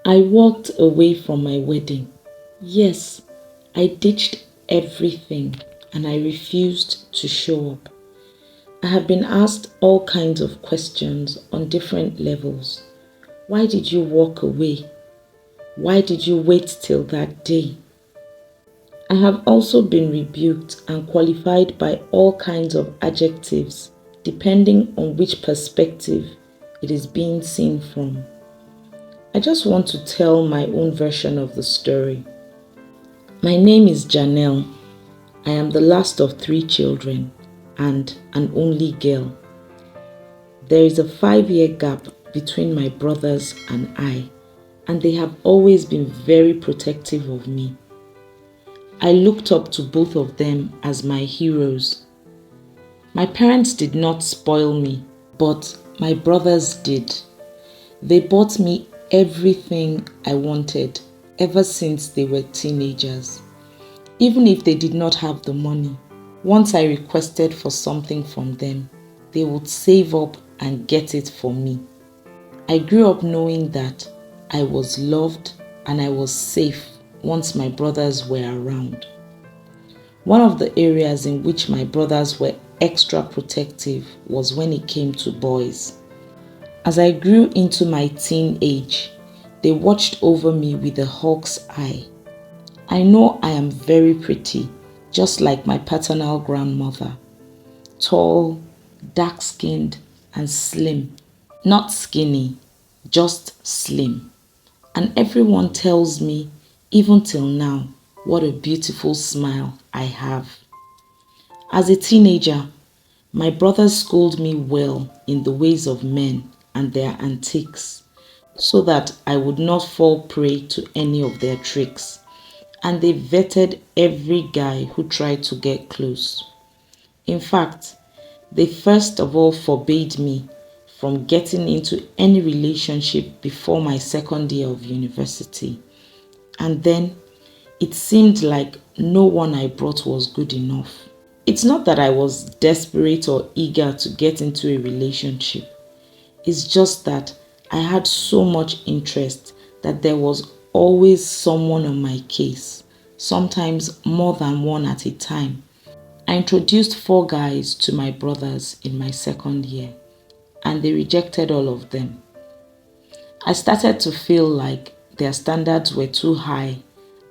I walked away from my wedding. Yes, I ditched everything and I refused to show up. I have been asked all kinds of questions on different levels. Why did you walk away? Why did you wait till that day? I have also been rebuked and qualified by all kinds of adjectives depending on which perspective it is being seen from. I just want to tell my own version of the story. My name is Janelle. I am the last of 3 children and an only girl. There is a 5-year gap between my brothers and I, and they have always been very protective of me. I looked up to both of them as my heroes. My parents did not spoil me, but my brothers did. They bought me everything I wanted ever since they were teenagers, even if they did not have the money. Once I requested for something from them, they would save up and get it for me. I grew up knowing that I was loved and I was safe once my brothers were around. One of the areas in which my brothers were extra protective was when it came to boys. As I grew into my teen age, they watched over me with a hawk's eye. I know I am very pretty, just like my paternal grandmother. Tall, dark-skinned, and slim. Not skinny, just slim. And everyone tells me, even till now, what a beautiful smile I have. As a teenager, my brothers scold me well in the ways of men and their antics, so that I would not fall prey to any of their tricks. And they vetted every guy who tried to get close. In fact, they first of all forbade me from getting into any relationship before my second year of university. And then it seemed like no one I brought was good enough. It's not that I was desperate or eager to get into a relationship. It's just that I had so much interest that there was always someone on my case, sometimes more than one at a time. I introduced 4 guys to my brothers in my second year, and they rejected all of them. I started to feel like their standards were too high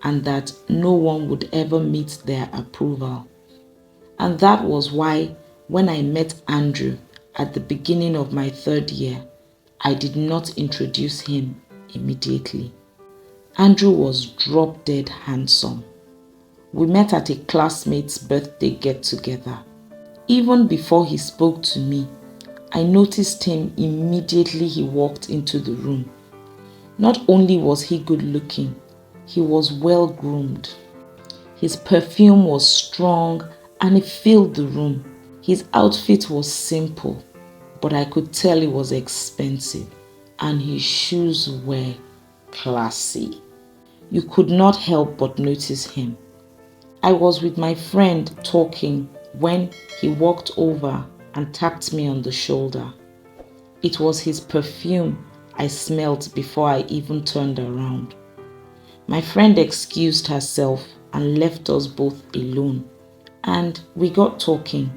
and that no one would ever meet their approval. And that was why when I met Andrew at the beginning of my 3rd year, I did not introduce him immediately. Andrew was drop dead handsome. We met at a classmate's birthday get-together. Even before he spoke to me, I noticed him immediately he walked into the room. Not only was he good looking, he was well groomed. His perfume was strong and it filled the room. His outfit was simple, but I could tell it was expensive, and his shoes were classy. You could not help but notice him. I was with my friend talking when he walked over and tapped me on the shoulder. It was his perfume I smelled before I even turned around. My friend excused herself and left us both alone, and we got talking.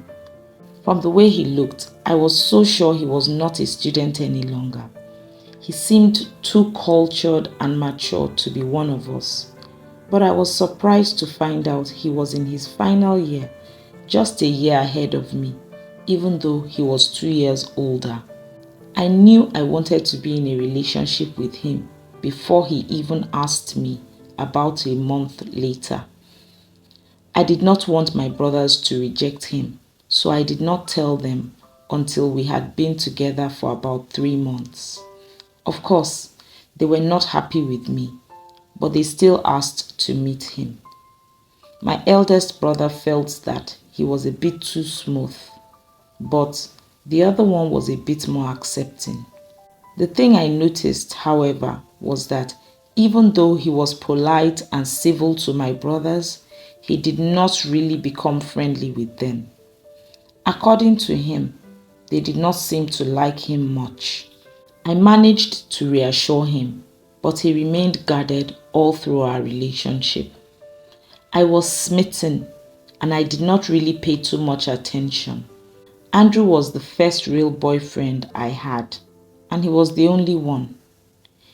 From the way he looked, I was so sure he was not a student any longer. He seemed too cultured and mature to be one of us. But I was surprised to find out he was in his final year, just a year ahead of me, even though he was 2 years older. I knew I wanted to be in a relationship with him before he even asked me about a month later. I did not want my brothers to reject him, so I did not tell them until we had been together for about 3 months. Of course, they were not happy with me, but they still asked to meet him. My eldest brother felt that he was a bit too smooth, but the other one was a bit more accepting. The thing I noticed, however, was that even though he was polite and civil to my brothers, he did not really become friendly with them. According to him, they did not seem to like him much. I managed to reassure him, but he remained guarded all through our relationship. I was smitten, and I did not really pay too much attention. Andrew was the first real boyfriend I had, and he was the only one.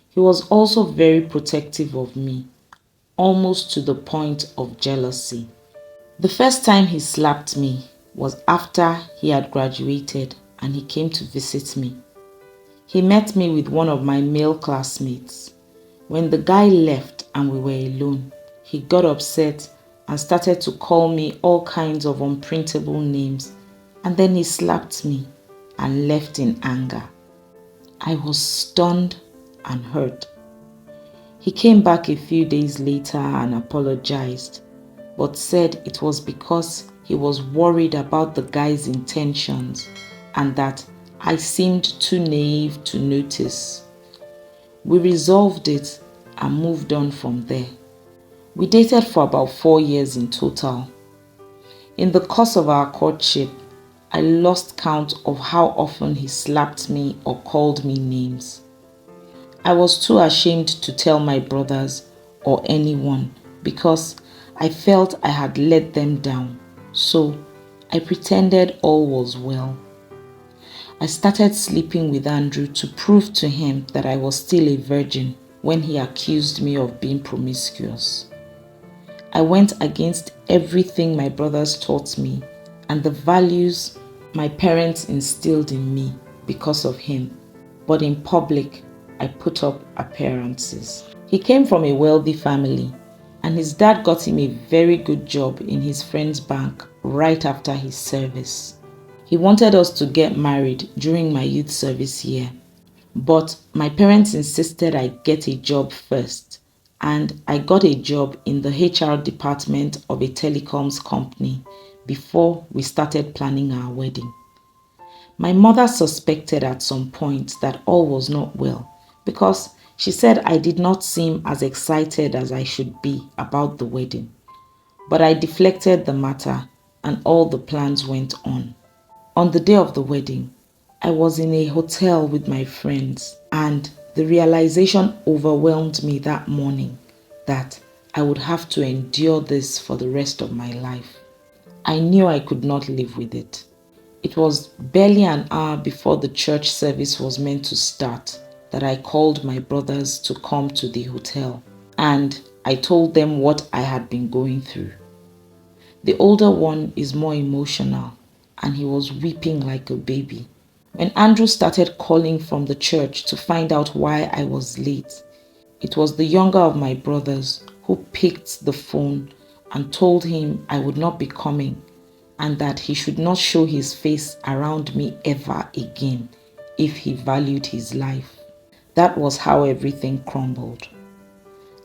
He was also very protective of me, almost to the point of jealousy. The first time he slapped me was after he had graduated and he came to visit me. He met me with one of my male classmates. When the guy left and we were alone, he got upset and started to call me all kinds of unprintable names, and then he slapped me and left in anger. I was stunned and hurt. He came back a few days later and apologized, but said it was because he was worried about the guy's intentions and that I seemed too naive to notice. We resolved it and moved on from there. We dated for about 4 years in total. In the course of our courtship, I lost count of how often he slapped me or called me names. I was too ashamed to tell my brothers or anyone because I felt I had let them down, so I pretended all was well. I started sleeping with Andrew to prove to him that I was still a virgin when he accused me of being promiscuous. I went against everything my brothers taught me and the values my parents instilled in me because of him, but in public, I put up appearances. He came from a wealthy family, and his dad got him a very good job in his friend's bank right after his service. He wanted us to get married during my youth service year, but my parents insisted I get a job first, and I got a job in the HR department of a telecoms company before we started planning our wedding. My mother suspected at some point that all was not well because she said I did not seem as excited as I should be about the wedding. But I deflected the matter and all the plans went on. On the day of the wedding, I was in a hotel with my friends and the realization overwhelmed me that morning that I would have to endure this for the rest of my life. I knew I could not live with it. It was barely an hour before the church service was meant to start that I called my brothers to come to the hotel, and I told them what I had been going through. The older one is more emotional, and he was weeping like a baby. When Andrew started calling from the church to find out why I was late, it was the younger of my brothers who picked the phone and told him I would not be coming and that he should not show his face around me ever again if he valued his life. That was how everything crumbled.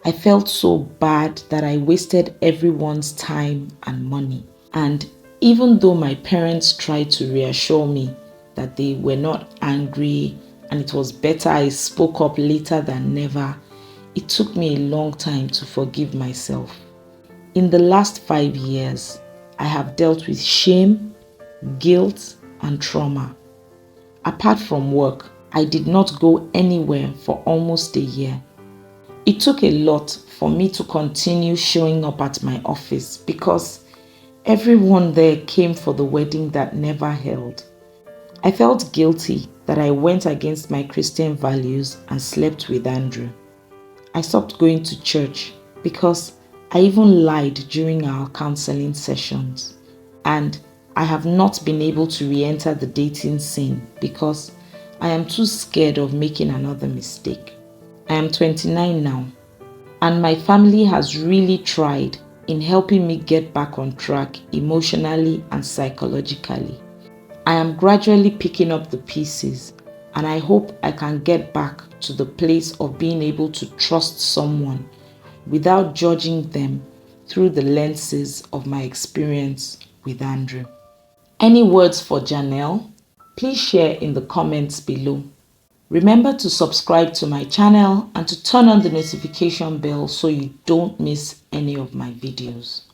I felt so bad that I wasted everyone's time and money. And even though my parents tried to reassure me that they were not angry and it was better I spoke up later than never, it took me a long time to forgive myself. In the last 5 years, I have dealt with shame, guilt, and trauma. Apart from work, I did not go anywhere for almost a year. It took a lot for me to continue showing up at my office because everyone there came for the wedding that never held. I felt guilty that I went against my Christian values and slept with Andrew. I stopped going to church because I even lied during our counseling sessions. And I have not been able to re-enter the dating scene because I am too scared of making another mistake. I am 29 now, and my family has really tried in helping me get back on track emotionally and psychologically. I am gradually picking up the pieces, and I hope I can get back to the place of being able to trust someone without judging them through the lenses of my experience with Andrew. Any words for Janelle? Please share in the comments below. Remember to subscribe to my channel and to turn on the notification bell so you don't miss any of my videos.